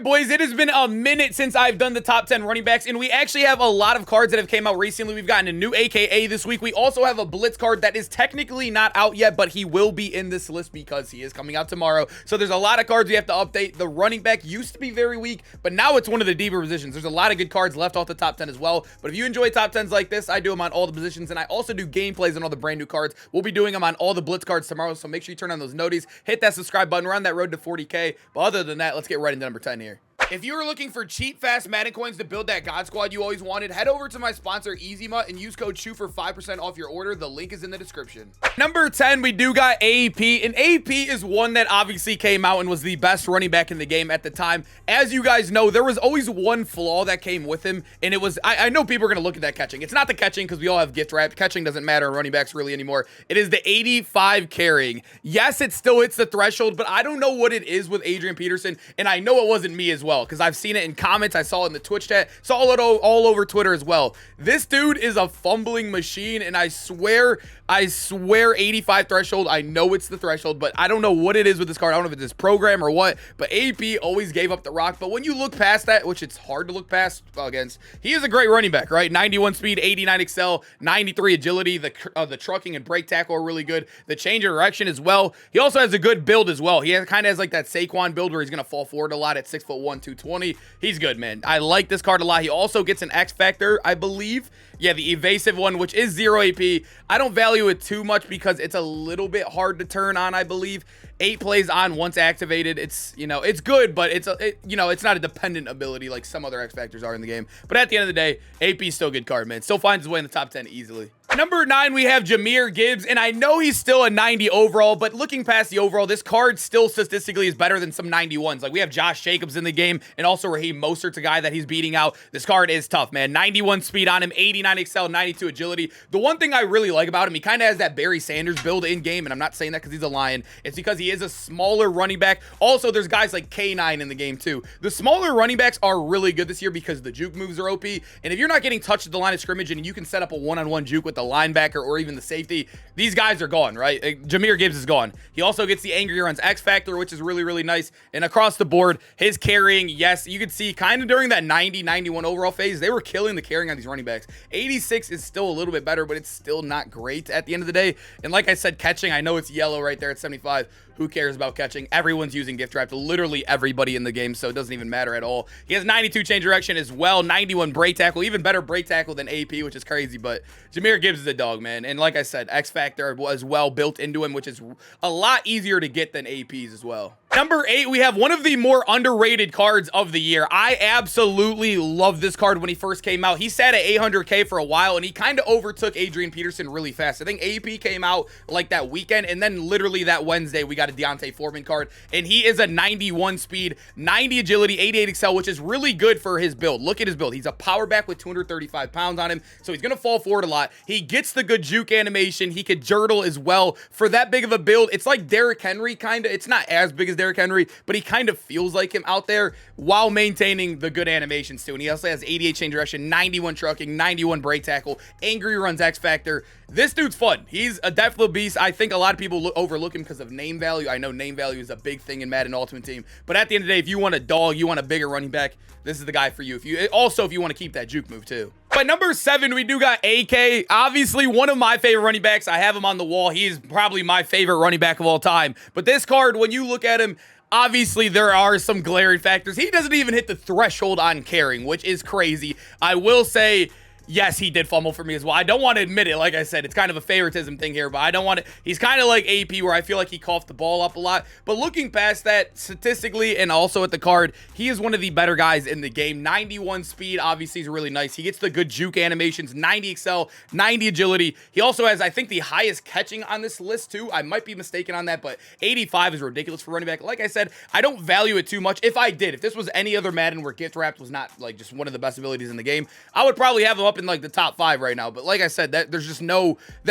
boys, it has been a minute since I've done the top 10 running backs, and we actually have a lot of cards that have came out recently. We've gotten a new AKA this week. We also have a blitz card that is technically not out yet, but he will be in this list because he is coming out tomorrow. So there's a lot of cards we have to update. The running back used to be very weak, but now it's one of the deeper positions. There's a lot of good cards left off the top 10 as well. But if you enjoy top 10s like this, I do them on all the positions, and I also do gameplays on all the brand new cards. We'll be doing them on all the blitz cards tomorrow, so make sure you turn on those noties. Hit that subscribe button. We're on that road to 40K. But other than that, let's get right into number 10 here. If you are looking for cheap, fast Madden coins to build that God Squad you always wanted, head over to my sponsor, EasyMut, and use code SHOE for 5% off your order. The link is in the description. Number 10, we do got AP, and AP is one that obviously came out and was the best running back in the game at the time. As you guys know, there was always one flaw that came with him, and it was, I know people are going to look at that catching. It's not the catching because we all have gift wrap. Catching doesn't matter in running backs really anymore. It is the 85 carrying. Yes, it still hits the threshold, but I don't know what it is with Adrian Peterson, and I know it wasn't me as well because I've seen it in comments. I saw it in the Twitch chat, saw it all over Twitter as well. This dude is a fumbling machine, and I swear 85 threshold. I know it's the threshold, but I don't know what it is with this card. I don't know if it's this program or what, but AP always gave up the rock. But when you look past that, which it's hard to look past against, he is a great running back, right? 91 speed, 89 excel, 93 agility. The trucking and break tackle are really good. The change of direction as well. He also has a good build as well. He kind of has like that Saquon build where he's going to fall forward a lot at 6'1", 220. He's good, man. I like this card a lot. He also gets an X Factor, I believe. Yeah, the evasive one, which is 0 AP. I don't value it too much because it's a little bit hard to turn on, I believe. 8 plays on once activated. It's, you know, it's good, but it's not a dependent ability like some other X Factors are in the game. But at the end of the day, AP's still a good card, man. Still finds his way in the top 10 easily. Number 9, we have Jamaal Gibbs, and I know he's still a 90 overall, but looking past the overall, this card still statistically is better than some 91s. Like, we have Josh Jacobs in the game, and also Raheem Mostert's a guy that he's beating out. This card is tough, man. 91 speed on him, 89 excel, 92 agility. The one thing I really like about him, he kind of has that Barry Sanders build in game, and I'm not saying that because he's a Lion. It's because he is a smaller running back. Also, there's guys like K9 in the game, too. The smaller running backs are really good this year because the juke moves are OP, and if you're not getting touched at the line of scrimmage and you can set up a one-on-one juke with the linebacker or even the safety, these guys are gone, right? Jamaal Gibbs is gone. He also gets the Angry Runs X Factor, which is really, really nice. And across the board, his carrying, yes, you could see kind of during that 90, 91 overall phase, they were killing the carrying on these running backs. 86 is still a little bit better, but it's still not great at the end of the day. And like I said, catching, I know it's yellow right there at 75. Who cares about catching? Everyone's using gift wrap to literally everybody in the game, so it doesn't even matter at all. He has 92 change direction as well, 91 break tackle, even better break tackle than AP, which is crazy, but Jamaal Gibbs is a dog, man. And like I said, X Factor was well built into him, which is a lot easier to get than APs as well. Number 8, we have one of the more underrated cards of the year. I absolutely love this card when he first came out. He sat at 800K for a while, and he kind of overtook Adrian Peterson really fast. I think AP came out like that weekend, and then literally that Wednesday, we got a Deontay Foreman card, and he is a 91 speed, 90 agility, 88 excel, which is really good for his build. Look at his build. He's a power back with 235 pounds on him, so he's going to fall forward a lot. He gets the good juke animation. He could jurtle as well. For that big of a build, it's like Derrick Henry, kind of. It's not as big as Derrick Henry, but he kind of feels like him out there while maintaining the good animations too. And he also has 88 change direction, 91 trucking, 91 break tackle, Angry Runs X Factor. This dude's fun. He's a definite beast. I think a lot of people overlook him because of name value. I know name value is a big thing in Madden Ultimate Team, but at the end of the day, if you want a dog, you want a bigger running back, this is the guy for you. If you want to keep that juke move too. But number 7, we do got AK. Obviously, one of my favorite running backs. I have him on the wall. He is probably my favorite running back of all time. But this card, when you look at him, obviously, there are some glaring factors. He doesn't even hit the threshold on carrying, which is crazy. I will say, yes, he did fumble for me as well. I don't want to admit it. Like I said, it's kind of a favoritism thing here, but I don't want to. He's kind of like AP where I feel like he coughed the ball up a lot. But looking past that, statistically and also at the card, he is one of the better guys in the game. 91 speed, obviously, is really nice. He gets the good juke animations, 90 excel, 90 agility. He also has, I think, the highest catching on this list, too. I might be mistaken on that, but 85 is ridiculous for running back. Like I said, I don't value it too much. If I did, if this was any other Madden where gift wrapped was not, like, just one of the best abilities in the game, I would probably have him up in like the top 5 right now. But like I said, that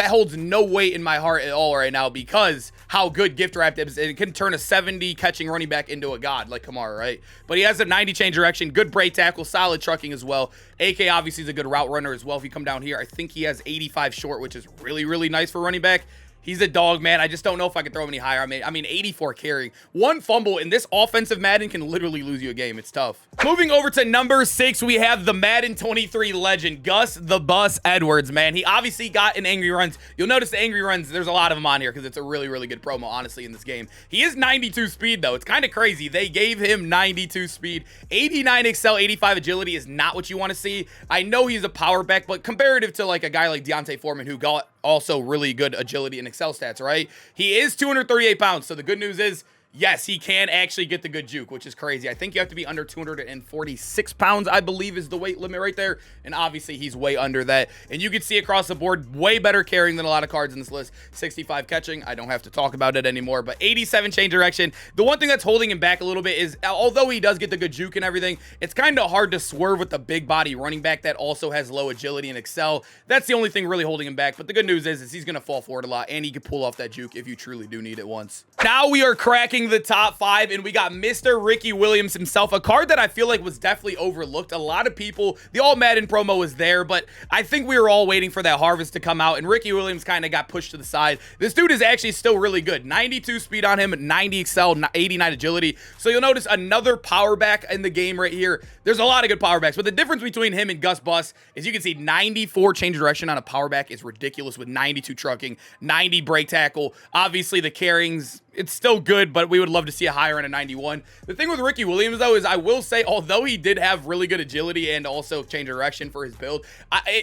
holds no weight in my heart at all right now because how good gift wrap is. It can turn a 70 catching running back into a god like Kamara, right? But he has a 90 change direction, good break tackle, solid trucking as well. AK obviously is a good route runner as well. If you come down here, I think he has 85 short, which is really, really nice for running back. He's a dog, man. I just don't know if I can throw him any higher. I mean, 84 carrying. One fumble in this offensive Madden can literally lose you a game. It's tough. Moving over to number 6, we have the Madden 23 legend, Gus the Bus Edwards, man. He obviously got an Angry Runs. You'll notice the Angry Runs, there's a lot of them on here because it's a really, really good promo, honestly, in this game. He is 92 speed, though. It's kind of crazy. They gave him 92 speed. 89 excel, 85 agility is not what you want to see. I know he's a power back, but comparative to like a guy like Deontay Foreman who got also really good agility and excel stats, right? He is 238 pounds, so the good news is, yes, he can actually get the good juke, which is crazy. I think you have to be under 246 pounds, I believe, is the weight limit right there. And obviously, he's way under that. And you can see across the board, way better carrying than a lot of cards in this list. 65 catching. I don't have to talk about it anymore. But 87 change direction. The one thing that's holding him back a little bit is, although he does get the good juke and everything, it's kind of hard to swerve with the big body running back that also has low agility and excel. That's the only thing really holding him back. But the good news is he's going to fall forward a lot. And he can pull off that juke if you truly do need it once. Now we are cracking the top 5, and we got Mr. Ricky Williams himself, a card that I feel like was definitely overlooked. A lot of people, the All Madden promo was there, but I think we were all waiting for that harvest to come out, and Ricky Williams kind of got pushed to the side. This dude is actually still really good. 92 speed on him, 90 excel, 89 agility. So you'll notice another power back in the game right here. There's a lot of good power backs, but the difference between him and Gus Bus is you can see 94 change direction on a power back is ridiculous with 92 trucking, 90 break tackle. Obviously the carryings, it's still good, but we would love to see a higher end of 91. The thing with Ricky Williams, though, is I will say, although he did have really good agility and also change direction for his build,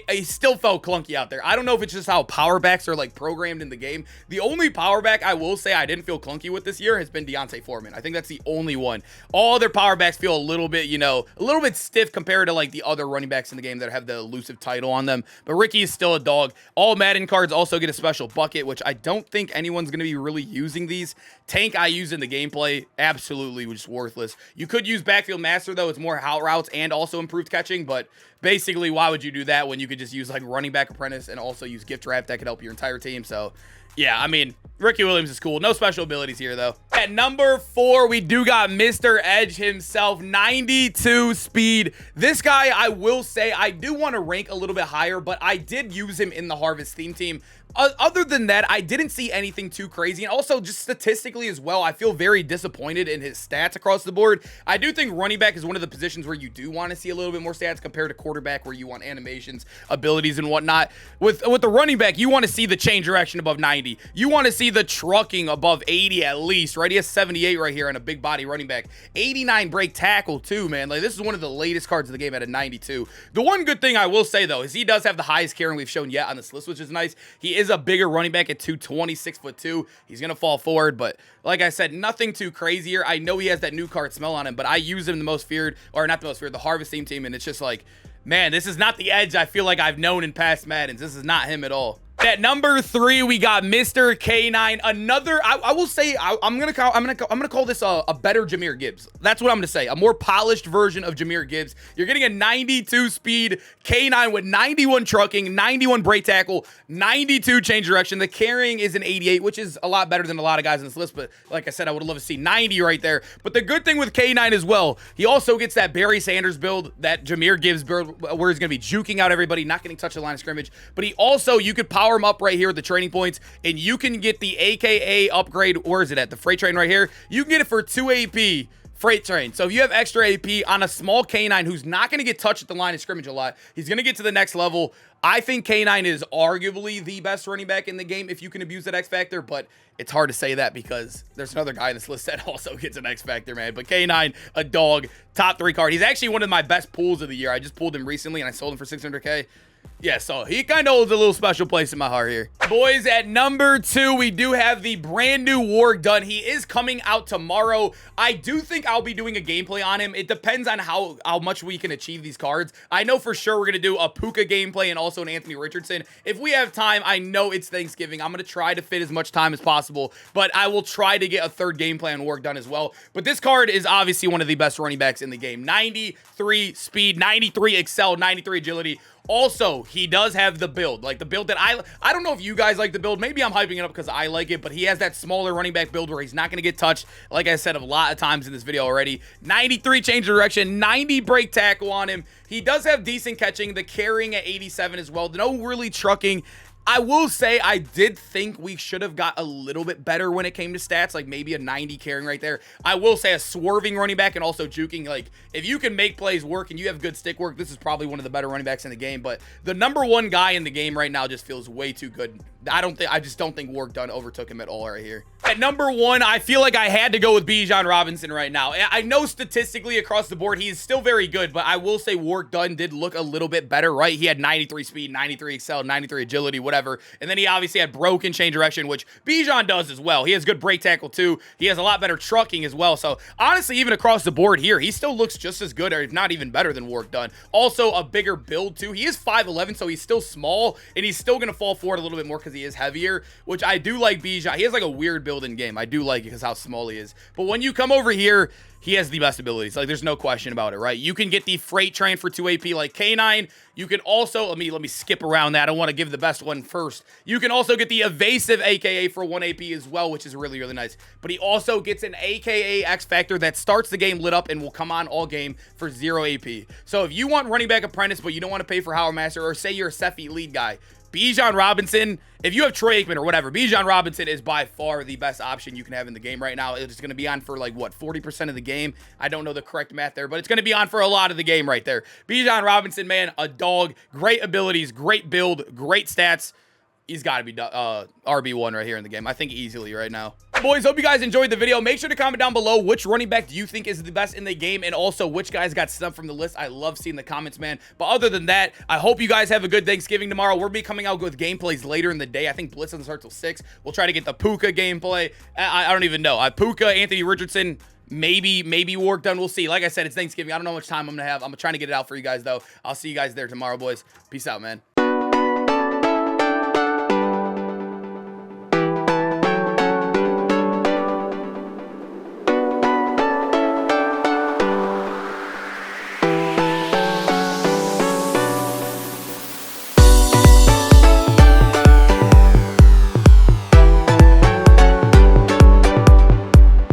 he still felt clunky out there. I don't know if it's just how power backs are like programmed in the game. The only power back I will say I didn't feel clunky with this year has been Deontay Foreman. I think that's the only one. All other power backs feel a little bit, you know, a little bit stiff compared to like the other running backs in the game that have the elusive title on them. But Ricky is still a dog. All Madden cards also get a special bucket, which I don't think anyone's going to be really using these. Tank I use in the gameplay, absolutely just worthless. You could use Backfield Master, though. It's more out routes and also improved catching, but basically, why would you do that when you could just use like Running Back Apprentice and also use Gift Wrap that could help your entire team? So yeah, I mean, Ricky Williams is cool. No special abilities here, though. At number 4, we do got Mr. Edge himself, 92 speed. This guy, I will say, I do want to rank a little bit higher, but I did use him in the Harvest theme team. Other than that, I didn't see anything too crazy. And also, just statistically as well, I feel very disappointed in his stats across the board. I do think running back is one of the positions where you do want to see a little bit more stats compared to quarterback, where you want animations, abilities, and whatnot. With the running back, you want to see the change direction above 90. You want to see the trucking above 80 at least, right? He has 78 right here on a big body running back. 89 break tackle too, man. Like, this is one of the latest cards of the game at a 92. The one good thing I will say, though, is he does have the highest carrying we've shown yet on this list, which is nice. He is a bigger running back at 220, 6'2". He's going to fall forward, but like I said, nothing too crazy here. I know he has that new card smell on him, but I use him the most feared, or not the most feared, the Harvest theme team, and it's just like, man, this is not the Edge I feel like I've known in past Maddens. This is not him at all. At number 3, we got Mr. K9. Another, I will say, I'm gonna call this a better Jahmyr Gibbs. That's what I'm gonna say. A more polished version of Jahmyr Gibbs. You're getting a 92 speed K9 with 91 trucking, 91 break tackle, 92 change direction. The carrying is an 88, which is a lot better than a lot of guys in this list. But like I said, I would love to see 90 right there. But the good thing with K9 as well, he also gets that Barry Sanders build, that Jahmyr Gibbs build, where he's gonna be juking out everybody, not getting touched at the line of scrimmage. But he also, you could power him up right here at the training points, and you can get the AKA upgrade. Where is it at? The freight train right here. You can get it for 2 AP freight train. So if you have extra AP on a small K9 who's not going to get touched at the line of scrimmage a lot, he's going to get to the next level. I think K9 is arguably the best running back in the game if you can abuse that X Factor, but it's hard to say that because there's another guy in this list that also gets an X Factor, man. But K9, a dog, top 3 card. He's actually one of my best pulls of the year. I just pulled him recently and I sold him for 600K. Yeah, so he kind of holds a little special place in my heart here. Boys, at number 2, we do have the brand new Warg done. He is coming out tomorrow. I do think I'll be doing a gameplay on him. It depends on how much we can achieve these cards. I know for sure we're going to do a Puka gameplay and also an Anthony Richardson. If we have time, I know it's Thanksgiving. I'm going to try to fit as much time as possible, but I will try to get a third gameplay on Warg done as well. But this card is obviously one of the best running backs in the game. 93 speed, 93 excel, 93 agility. Also, he does have the build, like the build that I don't know if you guys like the build. Maybe I'm hyping it up because I like it, but he has that smaller running back build where he's not going to get touched, like I said a lot of times in this video already. 93 change of direction, 90 break tackle on him. He does have decent catching, the carrying at 87 as well. No really trucking. I will say I did think we should have got a little bit better when it came to stats, like maybe a 90 carrying right there. I will say a swerving running back and also juking. Like, if you can make plays work and you have good stick work, this is probably one of the better running backs in the game. But the #1 guy in the game right now just feels way too good. I just don't think Work Done overtook him at all right here. At #1, I feel like I had to go with Bijan Robinson right now. I know statistically across the board, he is still very good, but I will say Work Done did look a little bit better, right? He had 93 speed, 93 excel, 93 agility, whatever. And then he obviously had broken change direction, which Bijan does as well. He has good break tackle too. He has a lot better trucking as well. So honestly, even across the board here, he still looks just as good, or if not even better than Work Done. Also a bigger build too. He is 5'11", so he's still small, and he's still going to fall forward a little bit more because he is heavier, which I do like Bijan. He has like a weird build in game. I do like it because how small he is. But when you come over here, he has the best abilities. Like, there's no question about it, right? You can get the freight train for 2 AP like K9. You can also, let me skip around that. I want to give the best one first. You can also get the evasive AKA for 1 AP as well, which is really, really nice. But he also gets an AKA X Factor that starts the game lit up and will come on all game for 0 AP. So if you want running back apprentice, but you don't want to pay for Howard Master, or say you're a Cephy lead guy, Bijan Robinson, if you have Troy Aikman or whatever, Bijan Robinson is by far the best option you can have in the game right now. It's going to be on for like, what, 40% of the game? I don't know the correct math there, but it's going to be on for a lot of the game right there. Bijan Robinson, man, a dog, great abilities, great build, great stats. He's got to be RB1 right here in the game. I think easily right now. Boys, hope you guys enjoyed the video. Make sure to comment down below which running back do you think is the best in the game, and also which guys got snubbed from the list. I love seeing the comments, man. But other than that, I hope you guys have a good Thanksgiving tomorrow. We'll be coming out with gameplays later in the day. I think Blitz doesn't start till 6. We'll try to get the Puka gameplay. I don't even know. Puka, Anthony Richardson, maybe Work Done. We'll see. Like I said, it's Thanksgiving. I don't know how much time I'm going to have. I'm trying to get it out for you guys, though. I'll see you guys there tomorrow, boys. Peace out, man.